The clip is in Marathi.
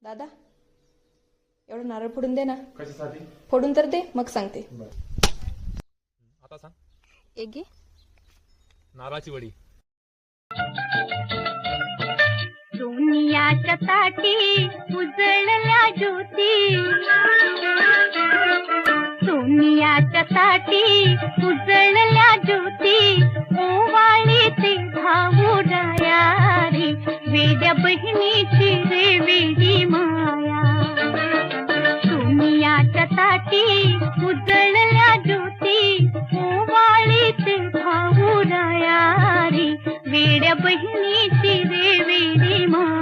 दादा एवढं नारळ फोडून दे ना. कशासाठी? फोडून तर दे, मग सांगते. आता सांग. एक घे. नारळाची वडी. सोनियाच्या ताटी उजळल्या ज्योती, सोनियाच्या ताटी उजळल्या ज्योती, ओवाळी ते भाऊ रायारी, वेड्या बहिणीची रे वेडी माया. सोनियाच्या ताटी उजळल्या ज्योती, ओवाळी ते भाऊ रायारी, वेड्या बहिणीची रे वेडी माया.